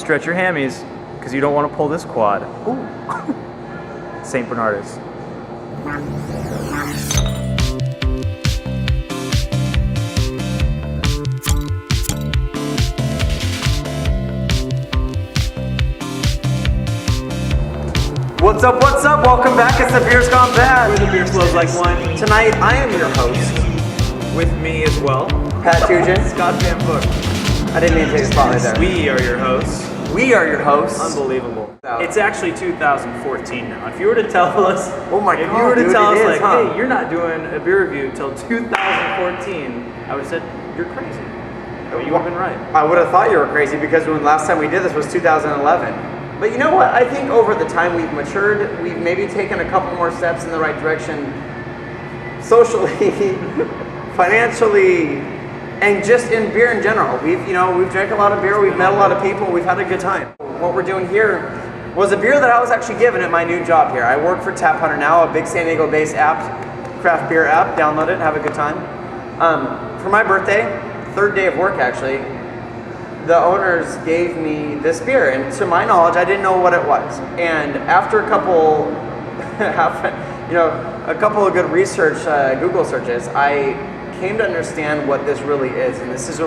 stretch your hammies, because you don't want to pull this quad. Ooh. St. Bernardus. What's up, what's up? Welcome back. It's The Beer's Gone Bad. Where the beer flows like wine. Tonight, I am your host. With me as well. Pat Tugent. Scott Van Book. I didn't mean to take a spotlight there. We are your hosts. We are your hosts. Unbelievable. It's actually 2014 now. If you were to tell us, oh my God, if you were to dude, tell us is, hey, you're not doing a beer review until 2014, I would have said, you're crazy. But you would have been right. I would have thought you were crazy because when last time we did this was 2011. But you know what? I think over the time we've matured, we've maybe taken a couple more steps in the right direction, socially, financially, and just in beer in general. We've drank a lot of beer, we've met a lot of people, we've had a good time. What we're doing here was a beer that I was actually given at my new job here. I work for Tap Hunter now, a big San Diego-based craft beer app. Download it, have a good time. For my birthday, third day of work actually, the owners gave me this beer, and to my knowledge, I didn't know what it was. And after a couple of good research, Google searches, I came to understand what this really is, and this is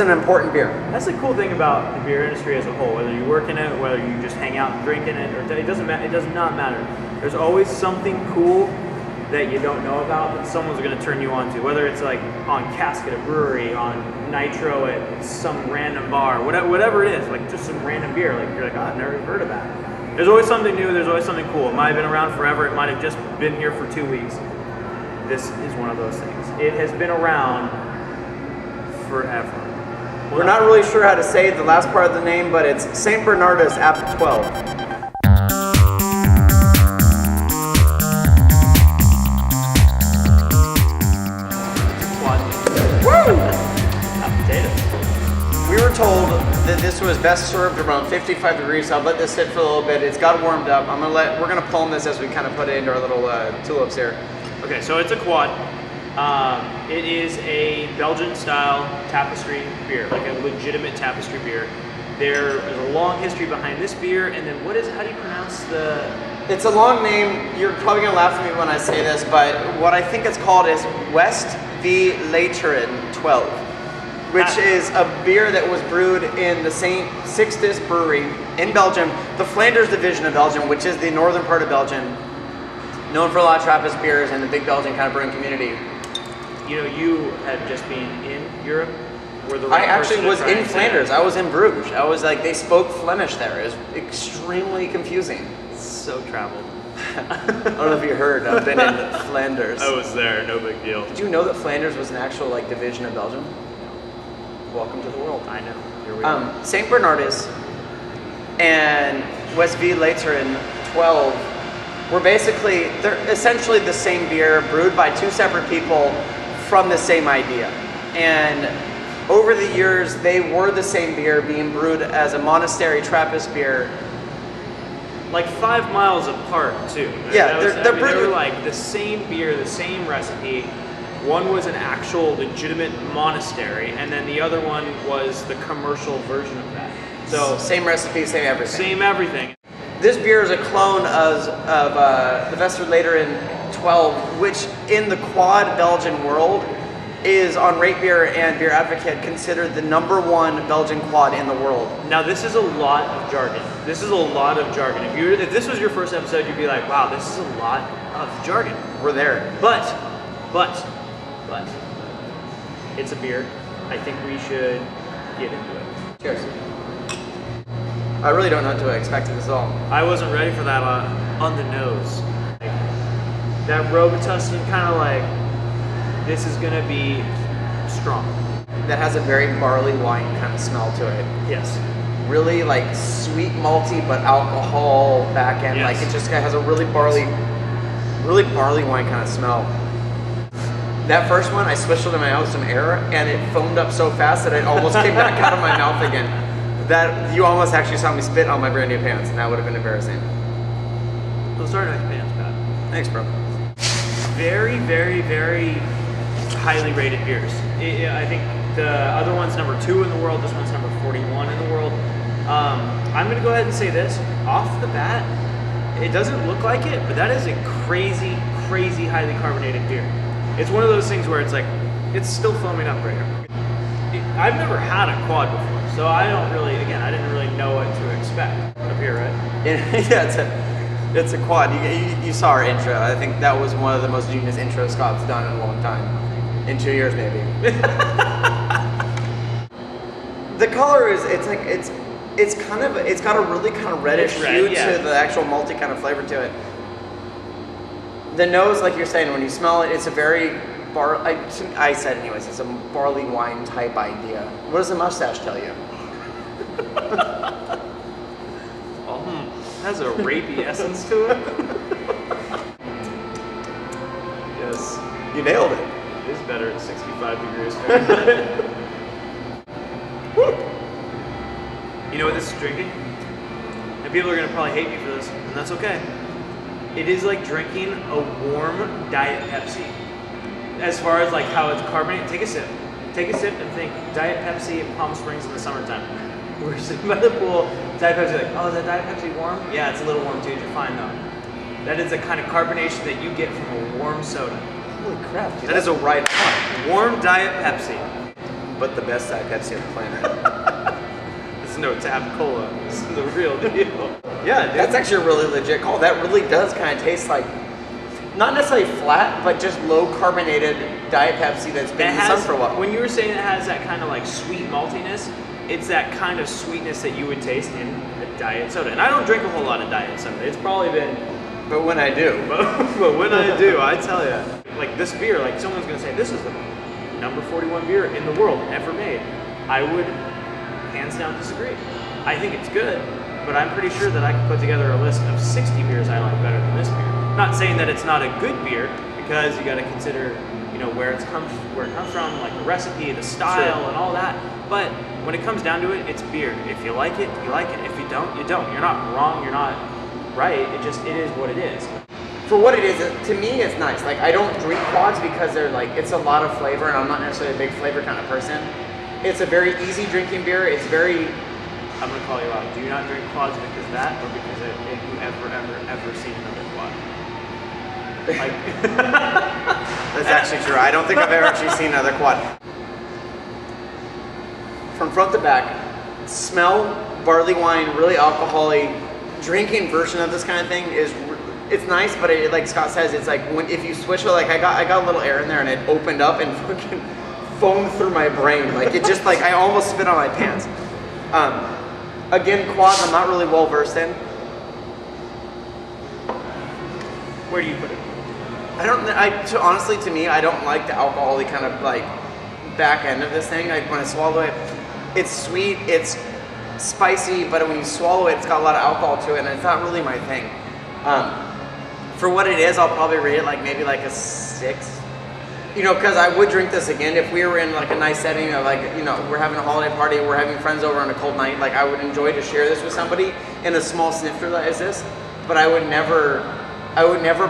an important beer. That's the cool thing about the beer industry as a whole. Whether you work in it, whether you just hang out and drink in it, or it doesn't matter. It does not matter. There's always something cool that you don't know about that someone's going to turn you on to. Whether it's like on cask at a brewery, on nitro at some random bar, whatever it is, like just some random beer. Like you're like, oh, I've never heard of that. There's always something new. There's always something cool. It might have been around forever. It might have just been here for 2 weeks. This is one of those things. It has been around forever. We're not really sure how to say the last part of the name, but it's St. Bernardus App 12. We were told that this was best served around 55 degrees, so I'll let this sit for a little bit. It's got warmed up. We're gonna plumb this as we kind of put it into our little tulips here. Okay, so it's a quad. It is a Belgian-style tapestry beer, like a legitimate tapestry beer. There is a long history behind this beer, and then how do you pronounce the... It's a long name. You're probably gonna laugh at me when I say this, but what I think it's called is West V. Lateren 12, which is a beer that was brewed in the St. Sixtus Brewery in Belgium, the Flanders division of Belgium, which is the northern part of Belgium, known for a lot of Trappist beers and the big Belgian kind of brewing community. You know, you had just been in Europe. I actually was in Flanders. I was in Bruges. I was like, they spoke Flemish there. It was extremely confusing. So traveled. I don't know if you heard, I've been in Flanders. I was there, no big deal. Did you know that Flanders was an actual division of Belgium? Welcome to the world. I know. Here we are. St. Bernardus and West V. Lateren 12 they're essentially the same beer brewed by two separate people from the same idea. And over the years, they were the same beer being brewed as a monastery Trappist beer. Like 5 miles apart too. Yeah, they were like the same beer, the same recipe. One was an actual legitimate monastery, and then the other one was the commercial version of that. So same recipe, same everything. Same everything. This beer is a clone of the West V. Lateren 12, which in the quad Belgian world is on Rate Beer and Beer Advocate considered the #1 Belgian quad in the world. Now this is a lot of jargon. This is a lot of jargon. If this was your first episode, you'd be like, wow, this is a lot of jargon. We're there. But, it's a beer. I think we should get into it. Cheers. I really don't know what to expect of this at all. I wasn't ready for that on the nose. That Robitussin kind of like, this is gonna be strong. That has a very barley wine kind of smell to it. Yes. Really like sweet malty, but alcohol back end. Yes. Like it just has a really barley wine kind of smell. That first one, I swished it in my mouth some air, and it foamed up so fast that it almost came back out of my mouth again. That you almost actually saw me spit on my brand new pants, and that would have been embarrassing. Those are nice pants, Pat. Thanks, bro. Very, very, very highly rated beers. I think The other one's number 2 in the world. This one's number 41 in the world. I'm gonna go ahead and say this off the bat. It doesn't look like it, but that is a crazy, crazy highly carbonated beer. It's one of those things where it's like, it's still foaming up right here. I've never had a quad before, so I didn't really know what to expect up here, right? Yeah, it's a quad. You saw our intro. I think that was one of the most genius intros Scott's done in a long time. In 2 years, maybe. The color is, it's got a really kind of reddish hue to the actual malty kind of flavor to it. The nose, like you're saying, when you smell it, it's a very I said anyways, it's a barley wine type idea. What does the mustache tell you? Has a rapey essence to it. Yes. You nailed it. It is better at 65 degrees Fahrenheit. You know what this is drinking? And people are going to probably hate me for this, and that's okay. It is like drinking a warm Diet Pepsi. As far as like how it's carbonated, take a sip. Take a sip and think Diet Pepsi in Palm Springs in the summertime. We're sitting by the pool, Diet Pepsi, like, oh, is that Diet Pepsi warm? Yeah, it's a little warm too, you're fine though. That is the kind of carbonation that you get from a warm soda. Holy crap, dude. That is a right on. Warm Diet Pepsi. But the best Diet Pepsi on the planet. It's no Tab Cola. This is the real deal. Yeah, dude. That's actually a really legit call. That really does kind of taste like, not necessarily flat, but just low carbonated Diet Pepsi that's been in the sun for a while. When you were saying it has that kind of like sweet maltiness, it's that kind of sweetness that you would taste in a diet soda. And I don't drink a whole lot of diet soda. It's probably been... But when I do. But when I do, I tell you. Like this beer, like someone's going to say, this is the number 41 beer in the world ever made. I would hands down disagree. I think it's good, but I'm pretty sure that I could put together a list of 60 beers I like better than this beer. Not saying that it's not a good beer, because you got to consider, you know, where it comes from, like the recipe, the style, and all that. But when it comes down to it, it's beer. If you like it, you like it. If you don't, you don't. You're not wrong. You're not right. It is what it is. For what it is, to me, it's nice. Like, I don't drink quads because they're like, it's a lot of flavor, and I'm not necessarily a big flavor kind of person. It's a very easy drinking beer. It's very... I'm gonna call you out. Do you not drink quads because of that, or because you ever seen another quad? Like, that's actually true. I don't think I've ever actually seen another quad. From front to back, smell barley wine, really alcoholic. Drinking version of this kind of thing is, it's nice, but it, like Scott says, it's like if you switch it, like I got a little air in there and it opened up and fucking foamed through my brain. Like it just like I almost spit on my pants. Again, quads I'm not really well versed in. Where do you put it? Honestly, to me, I don't like the alcoholic kind of like back end of this thing. Like when I swallow it, it's sweet, it's spicy, but when you swallow it, it's got a lot of alcohol to it, and it's not really my thing. For what it is, I'll probably rate it like maybe like a 6. You know, because I would drink this again if we were in like a nice setting of like, you know, we're having a holiday party, we're having friends over on a cold night. Like I would enjoy to share this with somebody in a small snifter that is this, but I would never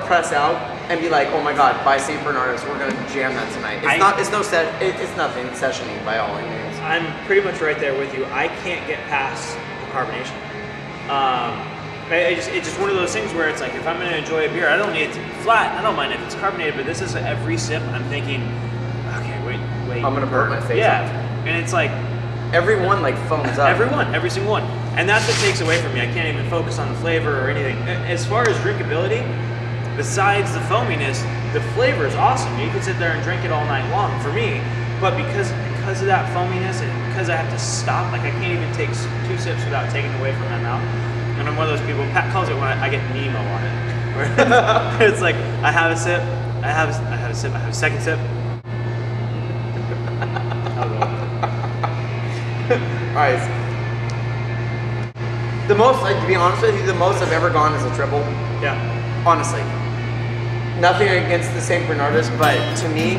press out and be like, oh my God, buy St. Bernardus, we're gonna jam that tonight. It's nothing sessiony by all means. I'm pretty much right there with you. I can't get past the carbonation. It's just one of those things where it's like, if I'm gonna enjoy a beer, I don't need it to be flat. I don't mind if it's carbonated, but this is every sip I'm thinking, okay, wait. I'm gonna burn my face. Yeah, and it's like, every one like foams up. Every single one. And that's what takes away from me. I can't even focus on the flavor or anything. As far as drinkability, besides the foaminess, the flavor is awesome. You can sit there and drink it all night long for me, but because of that foaminess and because I have to stop, like I can't even take 2 sips without taking it away from my mouth. And I'm one of those people, Pat calls it when I get Nemo on it. Where it's like, I have a sip, I have a sip, I have a second sip. Alright. The most, like, to be honest with you, the most I've ever gone is a triple. Yeah. Honestly. Nothing against the St. Bernardus, but to me,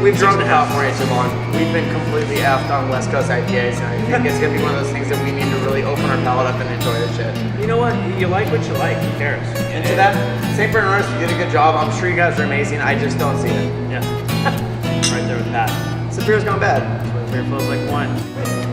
we've drunk California too long. We've been completely effed on West Coast IPAs, and I think it's gonna be one of those things that we need to really open our palate up and enjoy this shit. You know what? You like what you like. Who cares? Into that, St. Bernardus did a good job. I'm sure you guys are amazing. I just don't see it. Yeah. Right there with that. So Beer's gone bad. That's why beer feels like wine.